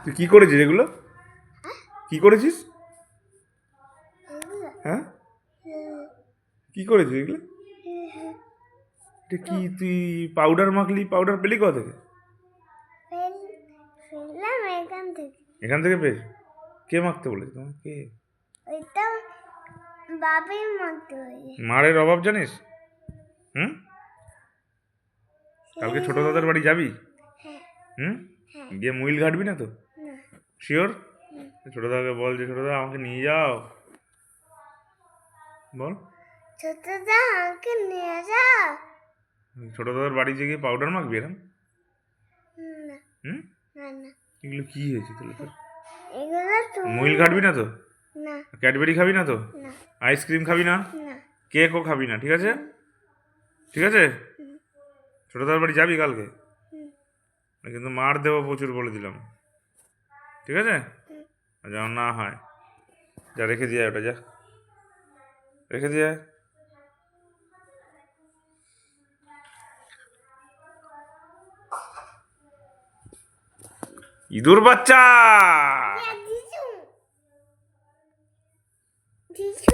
তুই কি করেছিস এগুলো? কি করেছিস? হ্যাঁ, কি করেছিস এগুলো? এটা কি তুই পাউডার মাখলি? পাউডার পেলি কোথা থেকে? ফেললাম এখান থেকে। এখান থেকে পেয়েছ? কে মাখতে বলেছে তোমার? কে? ওইটা বাবি মাখতে হয়েছে। মারের অভাব জানিস? হুম, কালকে ছোট দাদার বাড়ি যাবি? হ্যাঁ হুম, হ্যাঁ। গিয়ে মুইল ঘাটবি না তো? না শিওর? ছোট দাদাকে বল যে ছোট দাদা আমাকে নিয়ে যাও, বল। ছোটদা আমাকে নিয়ে যাও। ছোট দাদার বাড়ি গিয়ে পাউডার মাখবি এরম? না হুম, না না, এগুলো কি হয়েছে তাহলে তোর? এগুলো তুমি মুইল ঘাটবি না তো? না ক্যাডবেরি খাবি না তো? না আইসক্রিম খাবি না? না। কেকও খাবি না, ঠিক আছে? ঠিক আছে, ছোট দাদার বাড়ি যাবি কালকে? কিন্তু মার দেবো প্রচুর বলে দিলাম, ঠিক আছে? যেন না হয়। যা রেখে দিয়ে আয় ওটা, যা রেখে দিয়ে আয়। ইঁদুর বাচ্চা! জিজু জিজু